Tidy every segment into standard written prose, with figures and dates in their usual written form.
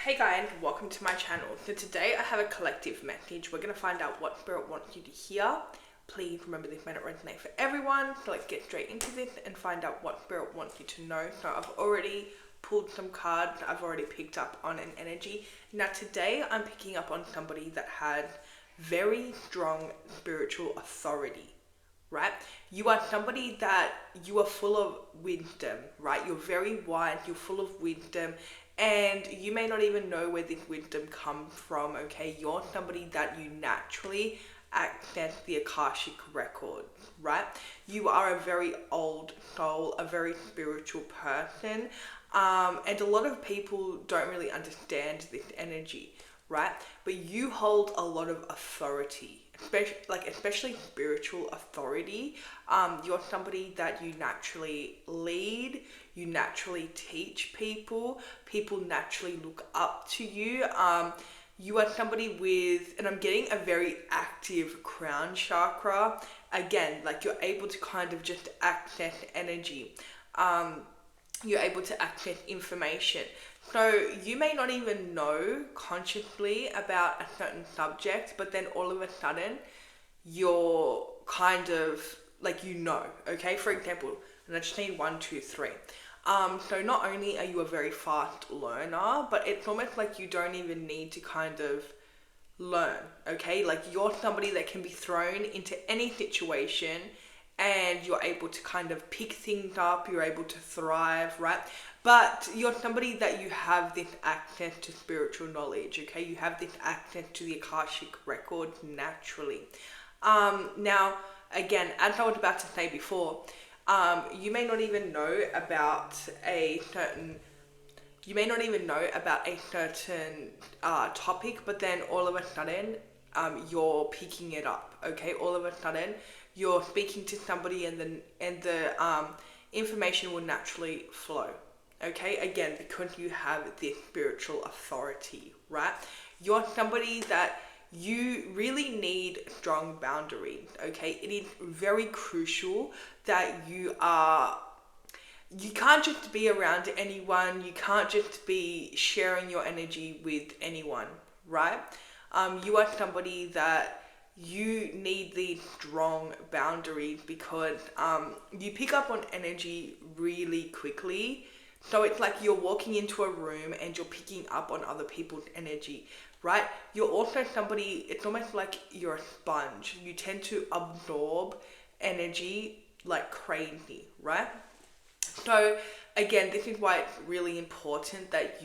Hey guys, welcome to my channel. So today I have a collective message. We're going to find out what Spirit wants you to hear. Please remember this may not resonate for everyone. So let's get straight into this and find out what Spirit wants you to know. So I've already pulled some cards. I've already picked up on an energy. Now today I'm picking up on somebody that had very strong spiritual authority. Right? You are somebody that you are full of wisdom, right? You're very wise, you're full of wisdom, and you may not even know where this wisdom comes from, okay? You're somebody that you naturally access the Akashic record, right? You are a very old soul, a very spiritual person, and a lot of people don't really understand this energy, right? But you hold a lot of authority, especially spiritual authority. You're somebody that you naturally lead, you naturally teach people naturally look up to you. You are somebody with, and I'm getting a very active crown chakra. Again, like you're able to kind of just access energy. You're able to access information. So you may not even know consciously about a certain subject, but then all of a sudden you're kind of like, okay? For example, and I just need 1, 2, 3. So not only are you a very fast learner, but it's almost like you don't even need to kind of learn, okay? Like you're somebody that can be thrown into any situation and you're able to kind of pick things up, you're able to thrive, right? But you're somebody that you have this access to spiritual knowledge, okay? You have this access to the Akashic record naturally. Now, again, as I was about to say before, you may not even know about a certain topic, but then all of a sudden, you're picking it up, okay? All of a sudden, you're speaking to somebody and the information will naturally flow, okay? Again, because you have this spiritual authority, right? You're somebody that you really need strong boundaries, okay? It is very crucial that you can't just be around anyone, you can't just be sharing your energy with anyone, right? You are somebody that you need these strong boundaries because you pick up on energy really quickly. So it's like you're walking into a room and you're picking up on other people's energy, right? You're also somebody, it's almost like you're a sponge. You tend to absorb energy like crazy, right? So again, this is why it's really important that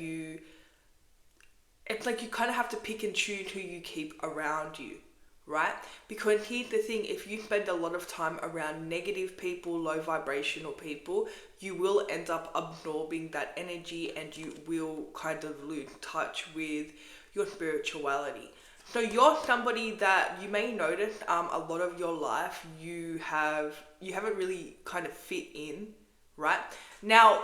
it's like you kind of have to pick and choose who you keep around you, right? Because here's the thing, if you spend a lot of time around negative people, low vibrational people, you will end up absorbing that energy and you will kind of lose touch with your spirituality. So you're somebody that you may notice a lot of your life you haven't really kind of fit in, right? Now,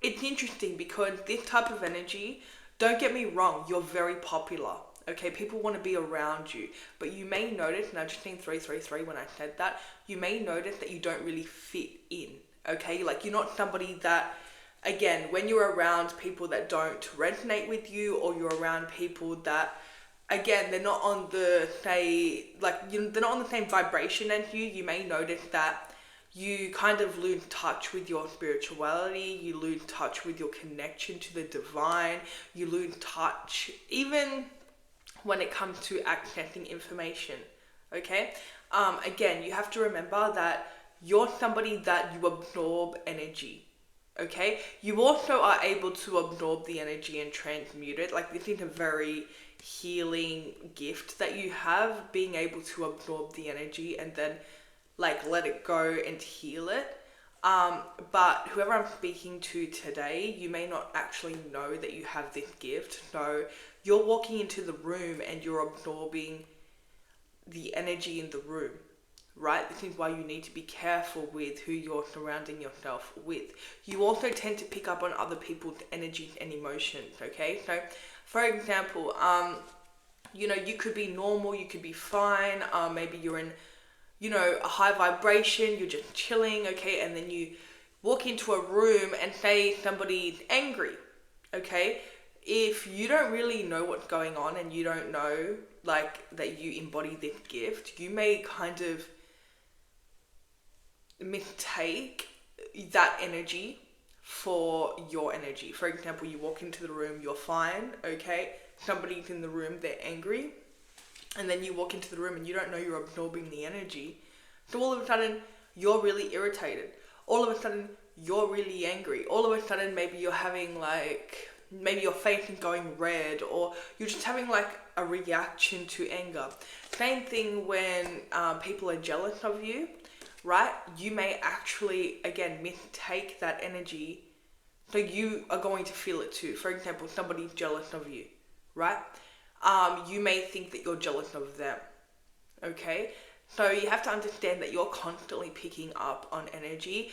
it's interesting because this type of energy, don't get me wrong, you're very popular. Okay, people want to be around you, but you may notice, and I just seen 333 when I said that, you may notice that you don't really fit in, okay? Like you're not somebody that, again, when you're around people that don't resonate with you, or you're around people that, again, they're not on the, they're not on the same vibration as you, you may notice that you kind of lose touch with your spirituality, you lose touch with your connection to the divine, you lose touch, even when it comes to accessing information, okay? Again, you have to remember that you're somebody that you absorb energy, okay? You also are able to absorb the energy and transmute it. Like this is a very healing gift that you have, being able to absorb the energy and then like let it go and heal it. But whoever I'm speaking to today, you may not actually know that you have this gift. So you're walking into the room and you're absorbing the energy in the room, right? This is why you need to be careful with who you're surrounding yourself with. You also tend to pick up on other people's energies and emotions, okay? So for example, you could be normal, you could be fine, maybe you're in a high vibration, you're just chilling, okay, and then you walk into a room and say somebody's angry, okay, if you don't really know what's going on and you don't know like that you embody this gift, you may kind of mistake that energy for your energy. For example, you walk into the room, you're fine, okay? Somebody's in the room, they're angry, and then you walk into the room and you don't know you're absorbing the energy. So all of a sudden, you're really irritated. All of a sudden, you're really angry. All of a sudden, maybe you're having like, maybe your face is going red, or you're just having like a reaction to anger. Same thing when people are jealous of you, right? You may actually, again, mistake that energy, so you are going to feel it too. For example, somebody's jealous of you, right? You may think that you're jealous of them, okay? So you have to understand that you're constantly picking up on energy.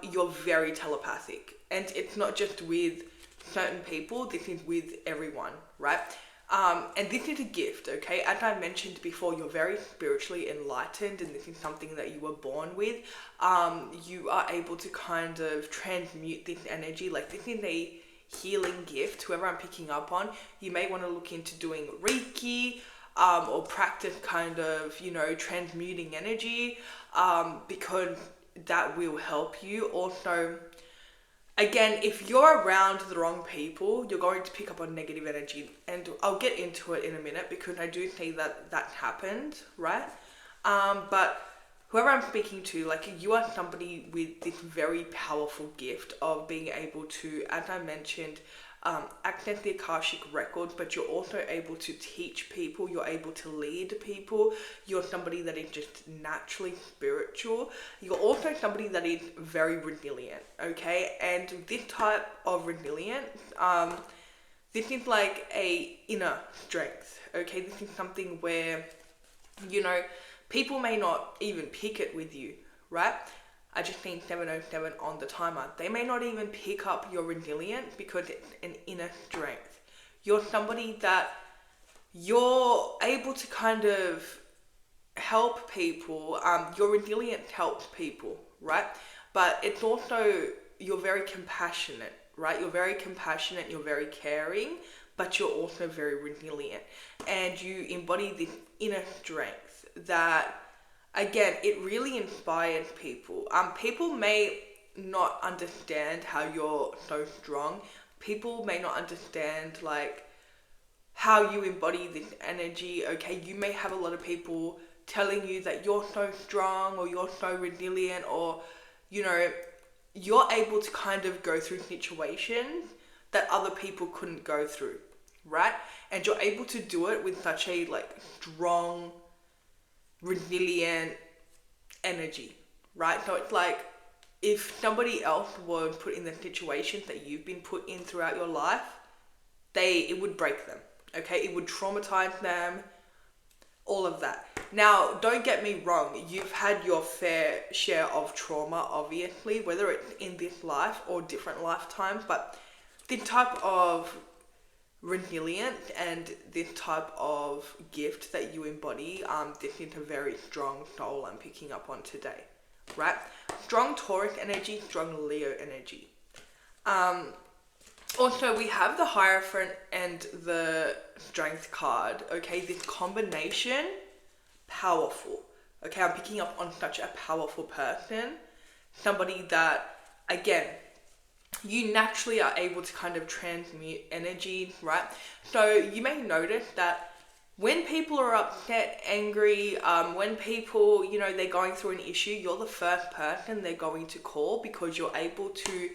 You're very telepathic, and it's not just with certain people, this is with everyone, right? And this is a gift, okay? As I mentioned before, you're very spiritually enlightened, and this is something that you were born with. You are able to kind of transmute this energy. Like, this is a healing gift. Whoever I'm picking up on, you may want to look into doing Reiki, or practice kind of, transmuting energy, because that will help you. Also, again, if you're around the wrong people, you're going to pick up on negative energy. And I'll get into it in a minute, because I do say that that happened, right? But whoever I'm speaking to, like, you are somebody with this very powerful gift of being able to, as I mentioned, access the Akashic records, but you're also able to teach people, you're able to lead people, you're somebody that is just naturally spiritual, you're also somebody that is very resilient, okay? And this type of resilience, this is like a inner strength, okay? This is something where, people may not even pick it with you, right? I just seen 707 on the timer. They may not even pick up your resilience because it's an inner strength. You're somebody that you're able to kind of help people. Your resilience helps people, right? But it's also, you're very compassionate, right? You're very compassionate, you're very caring, but you're also very resilient. And you embody this inner strength that, again, it really inspires people. People may not understand how you're so strong. People may not understand, like, how you embody this energy, okay? You may have a lot of people telling you that you're so strong, or you're so resilient, or, you're able to kind of go through situations that other people couldn't go through, right? And you're able to do it with such a, like, strong, resilient energy, right? So it's like, if somebody else were put in the situations that you've been put in throughout your life, it would break them, okay? It would traumatize them, all of that. Now, don't get me wrong, you've had your fair share of trauma, obviously, whether it's in this life or different lifetimes, but the type of resilient and this type of gift that you embody, this is a very strong soul I'm picking up on today, right? Strong Taurus energy, strong Leo energy. Also, we have the Hierophant and the Strength card, okay? This combination, powerful, okay? I'm picking up on such a powerful person, somebody that, again, you naturally are able to kind of transmute energy, right? So you may notice that when people are upset, angry, when people, they're going through an issue, you're the first person they're going to call, because you're able to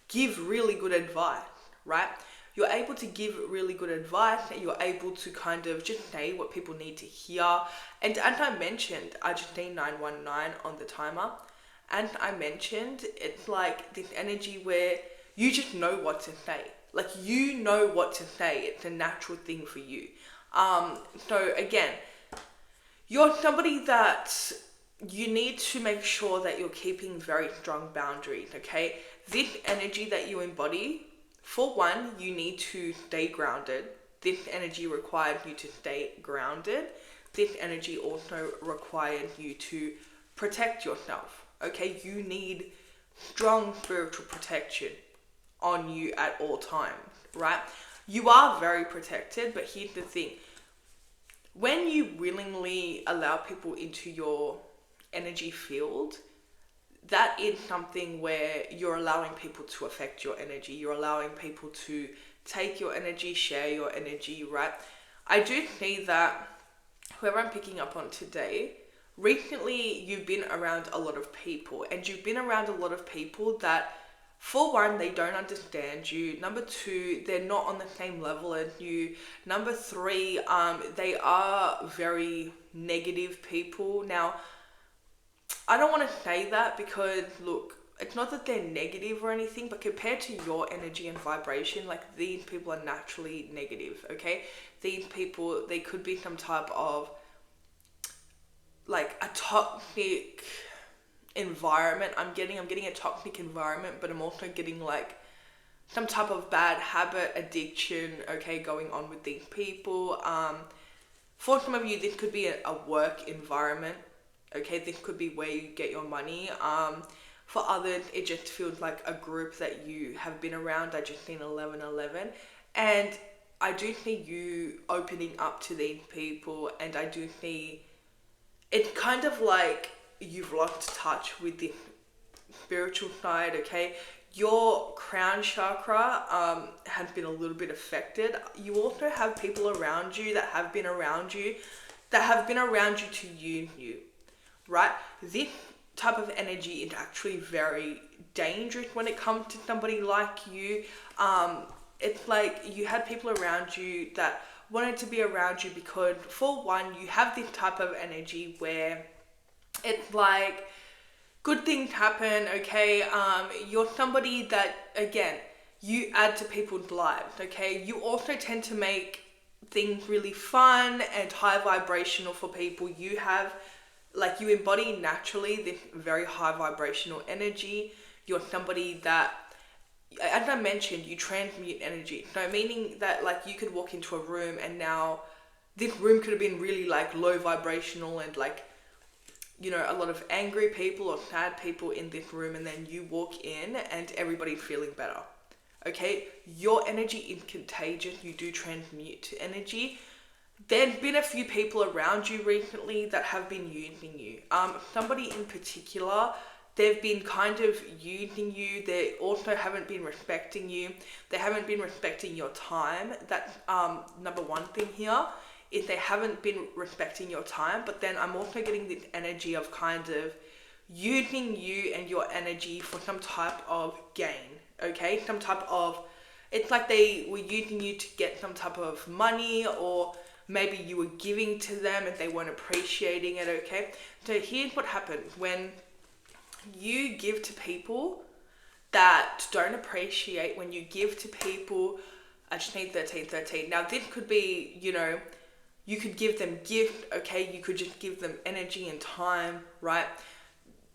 give really good advice, right? You're able to give really good advice, and you're able to kind of just say what people need to hear. And as I mentioned, I just need 919 on the timer. And I mentioned, it's like this energy where you just know what to say. Like, you know what to say. It's a natural thing for you. So again, you're somebody that you need to make sure that you're keeping very strong boundaries, okay? This energy that you embody, for one, you need to stay grounded. This energy requires you to stay grounded. This energy also requires you to protect yourself. Okay, you need strong spiritual protection on you at all times, right? You are very protected, but here's the thing. When you willingly allow people into your energy field, that is something where you're allowing people to affect your energy. You're allowing people to take your energy, share your energy, right? I do see that whoever I'm picking up on today, recently you've been around a lot of people, and you've been around a lot of people that, for one, they don't understand you. Number two, they're not on the same level as you. Number three, they are very negative people. Now, I don't want to say that because, look, it's not that they're negative or anything, but compared to your energy and vibration, like, these people are naturally negative, okay? These people, they could be some type of, like, a toxic environment. I'm getting a toxic environment, but I'm also getting, like, some type of bad habit, addiction, okay, going on with these people. For some of you, this could be a work environment. Okay, this could be where you get your money. For others, it just feels like a group that you have been around. I just seen 1111, and I do see you opening up to these people, and I do see it's kind of like you've lost touch with the spiritual side. Okay, your crown chakra has been a little bit affected. You also have people around you that have been around you to use you. Right? This type of energy is actually very dangerous when it comes to somebody like you. It's like you had people around you that wanted to be around you because, for one, you have this type of energy where it's like good things happen, okay? You're somebody that, again, you add to people's lives, okay? You also tend to make things really fun and high vibrational for people. You have, like, you embody naturally this very high vibrational energy. You're somebody that, as I mentioned, you transmute energy. So meaning that, like, you could walk into a room and now this room could have been really, like, low vibrational and, like, you know, a lot of angry people or sad people in this room, and then you walk in and everybody's feeling better. Okay? Your energy is contagious. You do transmute energy. There's been a few people around you recently that have been using you. Somebody in particular, they've been kind of using you. They also haven't been respecting you. They haven't been respecting your time. That's number one thing here, is they haven't been respecting your time. But then I'm also getting this energy of kind of using you and your energy for some type of gain. Okay? Some type of, it's like they were using you to get some type of money, or maybe you were giving to them and they weren't appreciating it, okay? So here's what happens when you give to people that don't appreciate, when you give to people, I just need 1313. Now this could be, you know, you could give them gift, okay? You could just give them energy and time, right?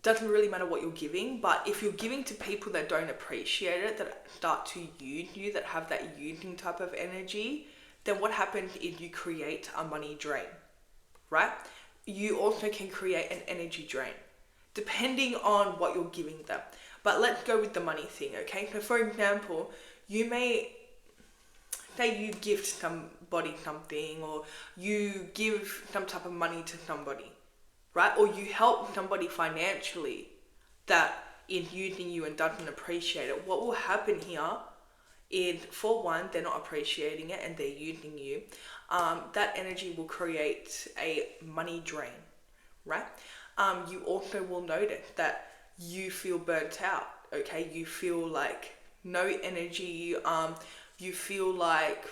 Doesn't really matter what you're giving, but if you're giving to people that don't appreciate it, that start to use you, that have that using type of energy, then what happens is you create a money drain, right? You also can create an energy drain, depending on what you're giving them. But let's go with the money thing, okay? So for example, you may say you gift somebody something, or you give some type of money to somebody, right? Or you help somebody financially that is using you and doesn't appreciate it. What will happen here is, for one, they're not appreciating it and they're using you. That energy will create a money drain, right? You also will notice that you feel burnt out, okay? You feel like no energy. You feel like,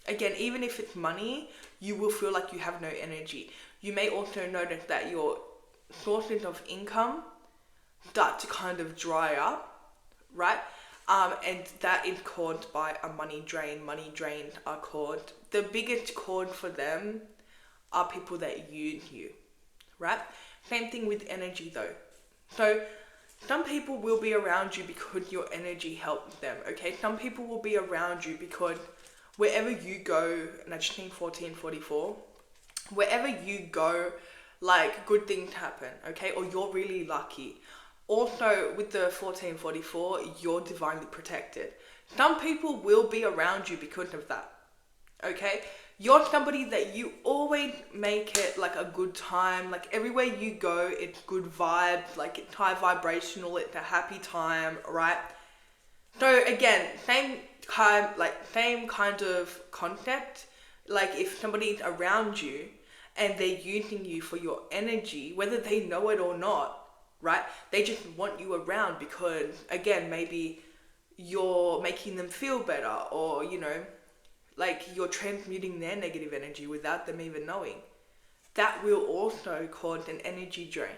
again, even if it's money, you will feel like you have no energy. You may also notice that your sources of income start to kind of dry up, right? And that is caused by a money drain. Money drains are caused. The biggest cause for them are people that use you, right? Same thing with energy though. So some people will be around you because your energy helps them, okay? Some people will be around you because wherever you go, and I just think 1444, wherever you go, like, good things happen, okay? Or you're really lucky. Also, with the 1444, you're divinely protected. Some people will be around you because of that. Okay? You're somebody that you always make it like a good time. Like everywhere you go, it's good vibe. Like it's high vibrational. It's a happy time, right? So again, same kind of concept. Like if somebody's around you and they're using you for your energy, whether they know it or not, right? They just want you around because again, maybe you're making them feel better, or like you're transmuting their negative energy without them even knowing. That will also cause an energy drain.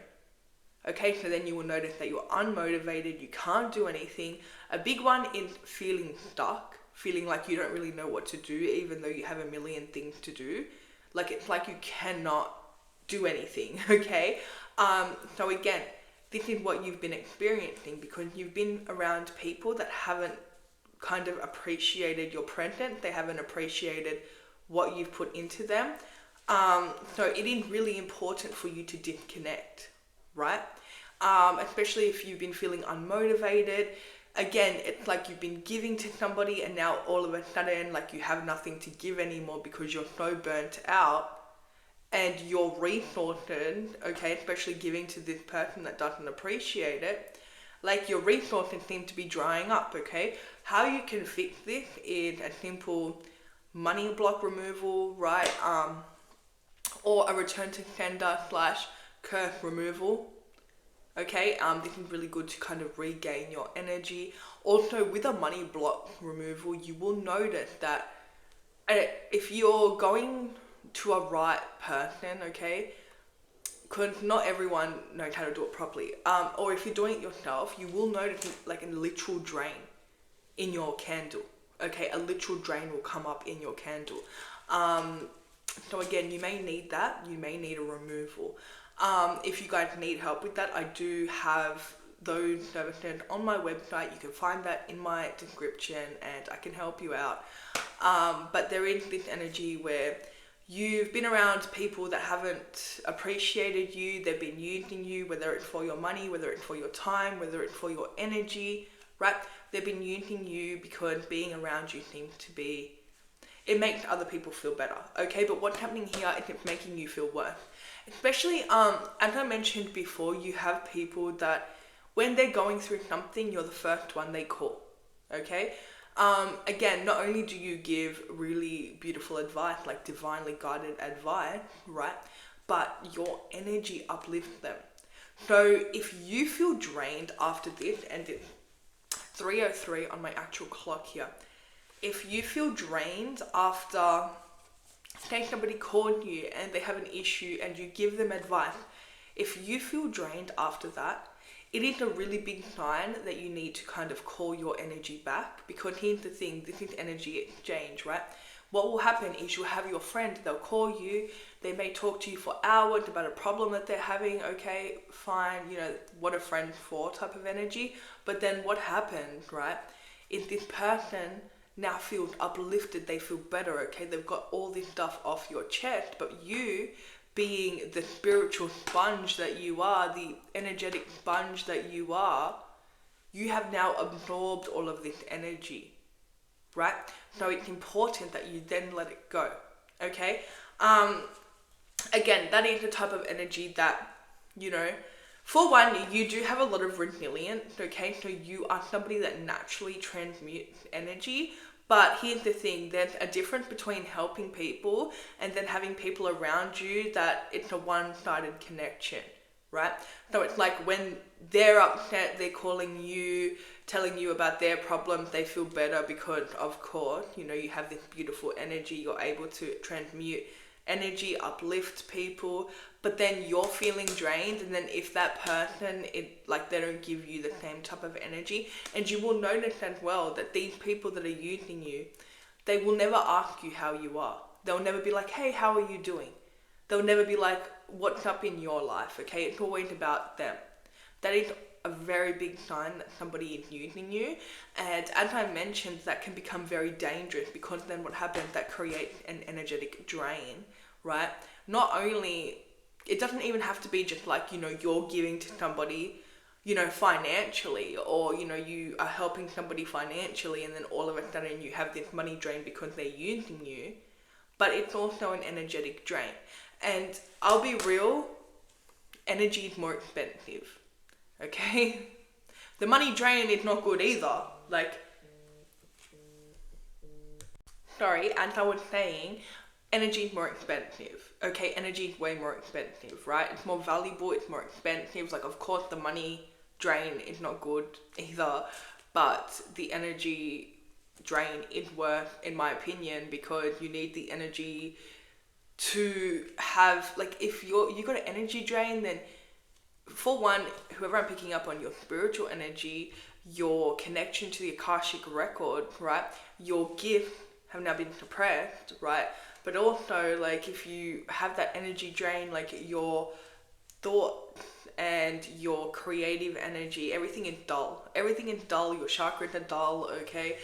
Okay, so then you will notice that you're unmotivated, you can't do anything. A big one is feeling stuck, feeling like you don't really know what to do, even though you have a million things to do. Like it's like you cannot do anything, okay? So again, this is what you've been experiencing because you've been around people that haven't kind of appreciated your presence. They haven't appreciated what you've put into them. So it is really important for you to disconnect, right? Especially if you've been feeling unmotivated. Again, it's like you've been giving to somebody and now all of a sudden like you have nothing to give anymore because you're so burnt out and your resources, okay, especially giving to this person that doesn't appreciate it, like your resources seem to be drying up, okay? How you can fix this is a simple money block removal, right? Or a return to sender / curse removal. Okay, this is really good to kind of regain your energy. Also, with a money block removal, you will notice that if you're going to a right person, okay, because not everyone knows how to do it properly, or if you're doing it yourself, you will notice like a literal drain in your candle. Okay, a literal drain will come up in your candle. So again, you may need that. You may need a removal. If you guys need help with that, I do have those services on my website. You can find that in my description and I can help you out. But there is this energy where you've been around people that haven't appreciated you. They've been using you, whether it's for your money, whether it's for your time, whether it's for your energy, right? They've been using you because being around you seems to be, it makes other people feel better, okay? But what's happening here is it's making you feel worse. Especially, as I mentioned before, you have people that when they're going through something, you're the first one they call, okay? Again, not only do you give really beautiful advice, like divinely guided advice, right? But your energy uplifts them. So if you feel drained after this, and it's 3:03 on my actual clock here, if you feel drained after, say somebody called you and they have an issue and you give them advice, if you feel drained after that, it is a really big sign that you need to kind of call your energy back, because here's the thing, this is energy exchange, right? What will happen is you'll have your friend, they'll call you, they may talk to you for hours about a problem that they're having, okay, fine, what a friend for type of energy. But then what happens, right, is this person now feels uplifted, they feel better, okay, they've got all this stuff off your chest, but you, being the spiritual sponge that you are, the energetic sponge that you are, you have now absorbed all of this energy, right? So it's important that you then let it go, okay? Again, that is the type of energy that, for one, you do have a lot of resilience, okay? So you are somebody that naturally transmutes energy. But here's the thing, there's a difference between helping people and then having people around you that it's a one-sided connection, right? So it's like when they're upset, they're calling you, telling you about their problems, they feel better because, of course, you have this beautiful energy, you're able to transmute energy, uplift people, but then you're feeling drained, and then if that person, they don't give you the same type of energy, and you will notice as well that these people that are using you, they will never ask you how you are. They'll never be like, hey, how are you doing? They'll never be like, what's up in your life, okay? It's always about them. That is a very big sign that somebody is using you, and as I mentioned, that can become very dangerous, because then what happens, that creates an energetic drain, right? Not only, it doesn't even have to be just like, you're giving to somebody, financially, or, you are helping somebody financially, and then all of a sudden you have this money drain because they're using you, but it's also an energetic drain. And I'll be real, energy is more expensive, okay? The money drain is not good either. As I was saying, energy is more expensive, okay? Energy is way more expensive, right? It's more valuable, it's more expensive. Of course, the money drain is not good either, but the energy drain is worth, in my opinion, because you need the energy to have, if you got an energy drain, then for one, whoever I'm picking up on, your spiritual energy, your connection to the Akashic record, right? Your gift have now been suppressed, right? But also, if you have that energy drain, your thoughts and your creative energy, everything is dull. Everything is dull. Your chakras are dull, okay?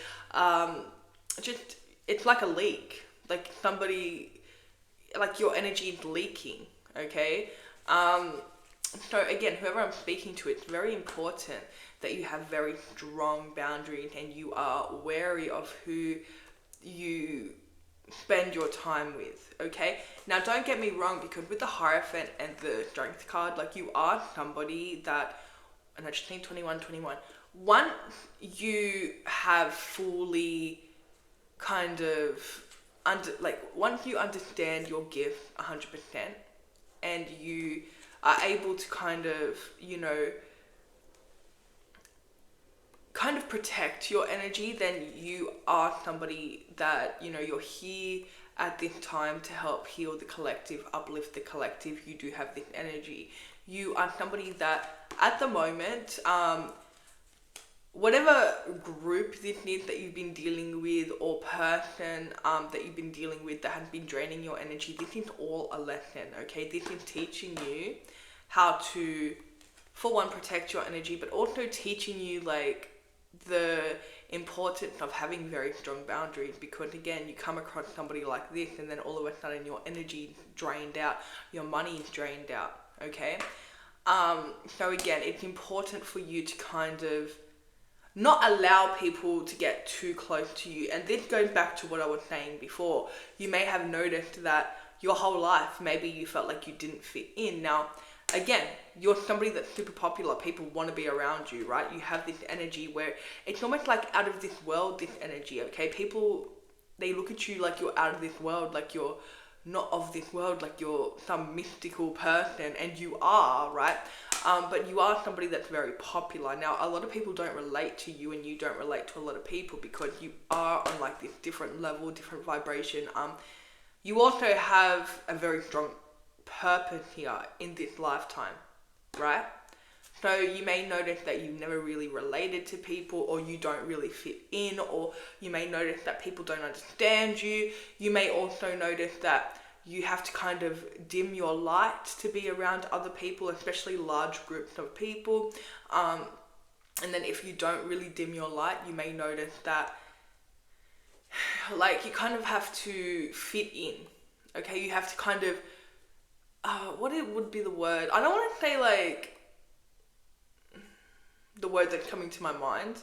It's like a leak. Your energy is leaking, okay? So again, whoever I'm speaking to, it's very important that you have very strong boundaries and you are wary of who you spend your time with, okay? Now, don't get me wrong, because with the Hierophant and the Strength card, you are somebody that, and I just think 21, once you have fully kind of, once you understand your gift 100%, and you are able to kind of protect your energy, then you are somebody that, you're here at this time to help heal the collective, uplift the collective. You do have this energy. You are somebody that, at the moment, whatever group this is that you've been dealing with, or person that you've been dealing with that has been draining your energy, this is all a lesson, okay? This is teaching you how to, for one, protect your energy, but also teaching you the importance of having very strong boundaries, because again, you come across somebody like this and then all of a sudden your energy is drained out, your money is drained out, okay? So again, it's important for you to kind of not allow people to get too close to you. And this goes back to what I was saying before. You may have noticed that your whole life, maybe you felt like you didn't fit in. Now, again, you're somebody that's super popular. People want to be around you, right? You have this energy where it's almost like out of this world, this energy, okay? People, they look at you like you're out of this world, like you're not of this world, like you're some mystical person, and you are, right? But you are somebody that's very popular. Now, a lot of people don't relate to you, and you don't relate to a lot of people because you are on this different level, different vibration. You also have a very strong purpose here in this lifetime, right? So you may notice that you've never really related to people, or you don't really fit in, or you may notice that people don't understand you. You may also notice that you have to kind of dim your light to be around other people, especially large groups of people. And then if you don't really dim your light, you may notice that you kind of have to fit in, okay? You have to kind of, what it would be the word? I don't want to say the word that's coming to my mind,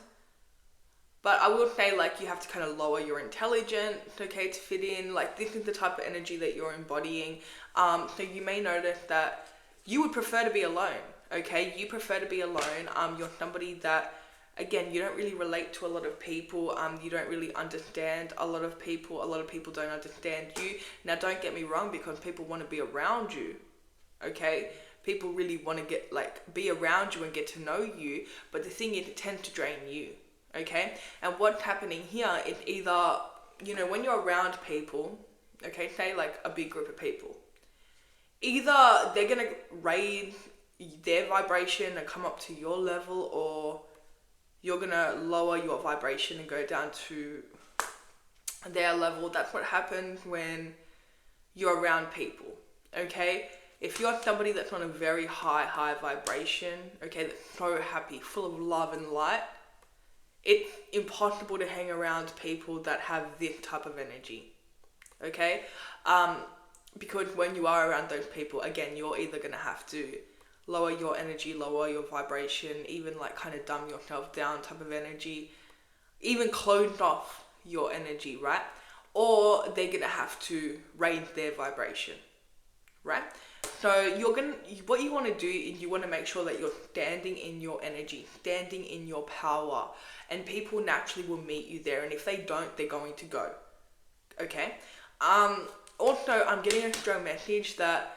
but I will say you have to kind of lower your intelligence, okay, to fit in. This is the type of energy that you're embodying. So you may notice that you would prefer to be alone, okay? You prefer to be alone. You're somebody that, again, you don't really relate to a lot of people. You don't really understand a lot of people. A lot of people don't understand you. Now, don't get me wrong, because people want to be around you, okay? People really want to get be around you and get to know you, but the thing is, it tends to drain you, okay? And what's happening here is either, when you're around people, okay, say a big group of people, either they're gonna raise their vibration and come up to your level, or you're gonna lower your vibration and go down to their level. That's what happens when you're around people, okay? If you're somebody that's on a very high vibration, okay, that's so happy, full of love and light, it's impossible to hang around people that have this type of energy, okay? Because when you are around those people, again, you're either going to have to lower your energy, lower your vibration, even like kind of dumb yourself down type of energy, even closed off your energy, right? Or they're gonna have to raise their vibration, right? So what you want to do is you want to make sure that you're standing in your energy, standing in your power, and people naturally will meet you there. And if they don't, they're going to go. Okay. Also, I'm getting a strong message that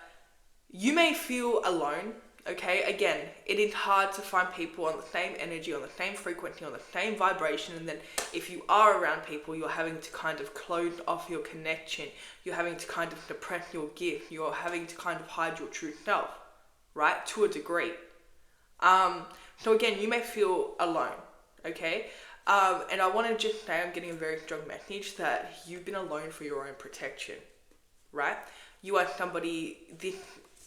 you may feel alone. Okay, again, it is hard to find people on the same energy, on the same frequency, on the same vibration, and then if you are around people, you're having to kind of close off your connection, you're having to kind of suppress your gift, you're having to kind of hide your true self, right, to a degree. So again, you may feel alone, okay, and I want to just say I'm getting a very strong message that you've been alone for your own protection, right? You are somebody, this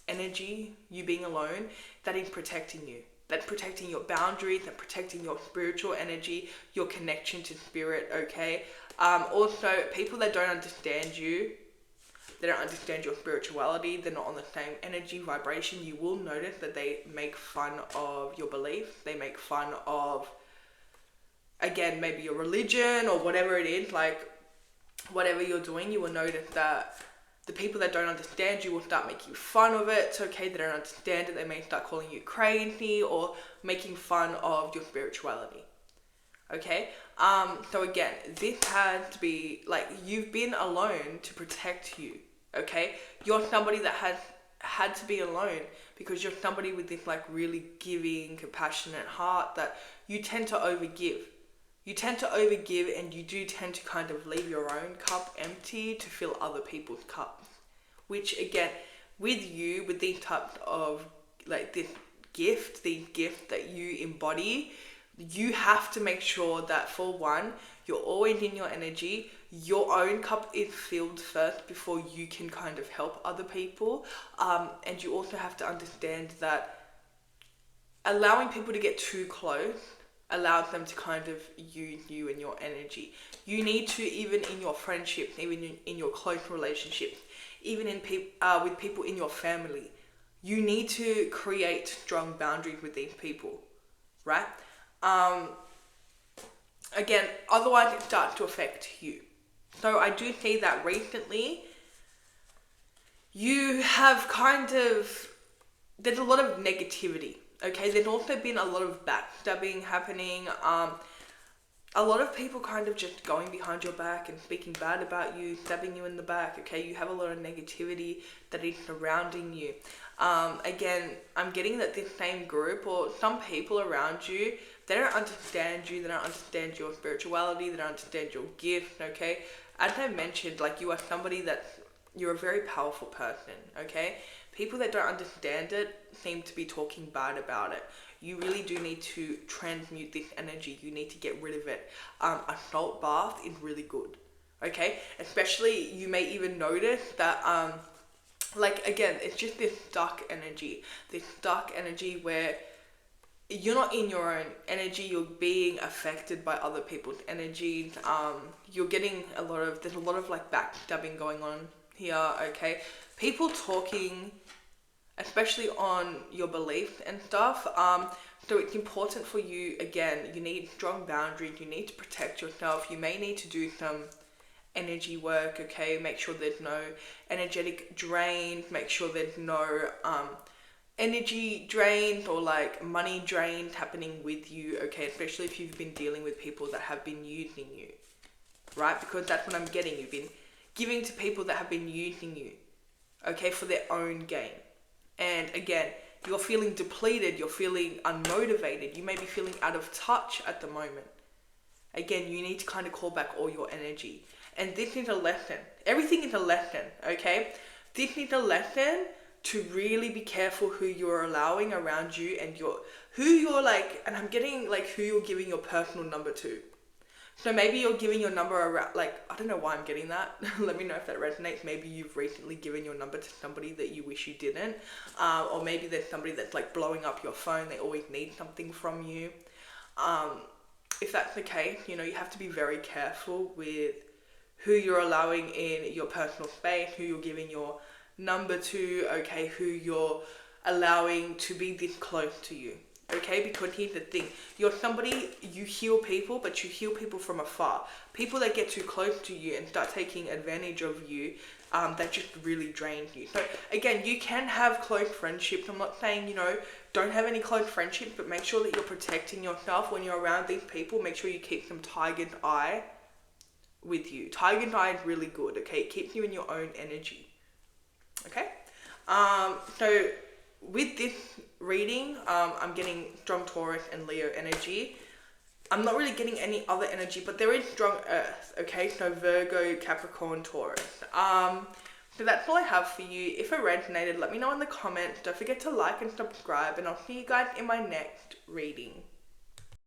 energy, you being alone, that is protecting you. That's protecting your boundaries, that's protecting your spiritual energy, your connection to spirit, okay? Also, people that don't understand you, they don't understand your spirituality, they're not on the same energy, vibration, you will notice that they make fun of your beliefs, they make fun of, again, maybe your religion or whatever it is, like, whatever you're doing, you will notice that the people that don't understand you will start making fun of it. It's okay, they don't understand it. They may start calling you crazy or making fun of your spirituality. Okay? So again, this had to be, like, you've been alone to protect you. Okay? You're somebody that has had to be alone because you're somebody with this, like, really giving, compassionate heart that you tend to overgive. You tend to overgive, and you do tend to kind of leave your own cup empty to fill other people's cups. Which again, with you, with these types of, like, this gift, the gift that you embody, you have to make sure that, for one, you're always in your energy, your own cup is filled first before you can kind of help other people. And you also have to understand that allowing people to get too close allows them to kind of use you and your energy. You need to, even in your friendships, even in your close relationships, even in with people in your family, you need to create strong boundaries with these people, right? Again, otherwise it starts to affect you. So I do see that recently you have kind of, there's a lot of negativity. Okay, there's also been a lot of backstabbing happening. A lot of people kind of just going behind your back and speaking bad about you, stabbing you in the back. Okay, you have a lot of negativity that is surrounding you. Again, I'm getting that this same group or some people around you, they don't understand you, they don't understand your spirituality, they don't understand your gift, okay? As I mentioned, like, you are somebody that, you're a very powerful person, okay? People that don't understand it seem to be talking bad about it. You really do need to transmute this energy. You need to get rid of it. A salt bath is really good, okay? Especially, you may even notice that, like, again, it's just this dark energy where you're not in your own energy, you're being affected by other people's energies. You're getting there's a lot of like backstabbing going on here, okay? People talking, especially on your beliefs and stuff. So it's important for you, again, you need strong boundaries, you need to protect yourself, you may need to do some energy work, okay? Make sure there's no energetic drain, make sure there's no energy drains or like money drains happening with you, okay? Especially if you've been dealing with people that have been using you, right? Because that's what I'm getting. You've been giving to people that have been using you, okay, for their own gain. And again, you're feeling depleted, you're feeling unmotivated, you may be feeling out of touch at the moment. Again, you need to kind of call back all your energy. And this is a lesson. Everything is a lesson, okay? This is a lesson to really be careful who you're allowing around you and who you're like, and I'm getting like who you're giving your personal number to. So maybe you're giving your number around, like, I don't know why I'm getting that. Let me know if that resonates. Maybe you've recently given your number to somebody that you wish you didn't. Or maybe there's somebody that's like blowing up your phone. They always need something from you. If that's the case, you know, you have to be very careful with who you're allowing in your personal space, who you're giving your number to, okay, who you're allowing to be this close to you. Okay, because here's the thing, you're somebody, you heal people, but you heal people from afar. People that get too close to you and start taking advantage of you, that just really drains you. So again, you can have close friendships. I'm not saying, you know, don't have any close friendships, but make sure that you're protecting yourself when you're around these people. Make sure you keep some tiger's eye with you. Tiger's eye is really good, okay? It keeps you in your own energy, okay? So with this reading, I'm getting strong Taurus and Leo energy. I'm not really getting any other energy, but there is strong Earth, okay? So Virgo, Capricorn, Taurus. So that's all I have for you. If it resonated, let me know in the comments. Don't forget to like and subscribe, and I'll see you guys in my next reading.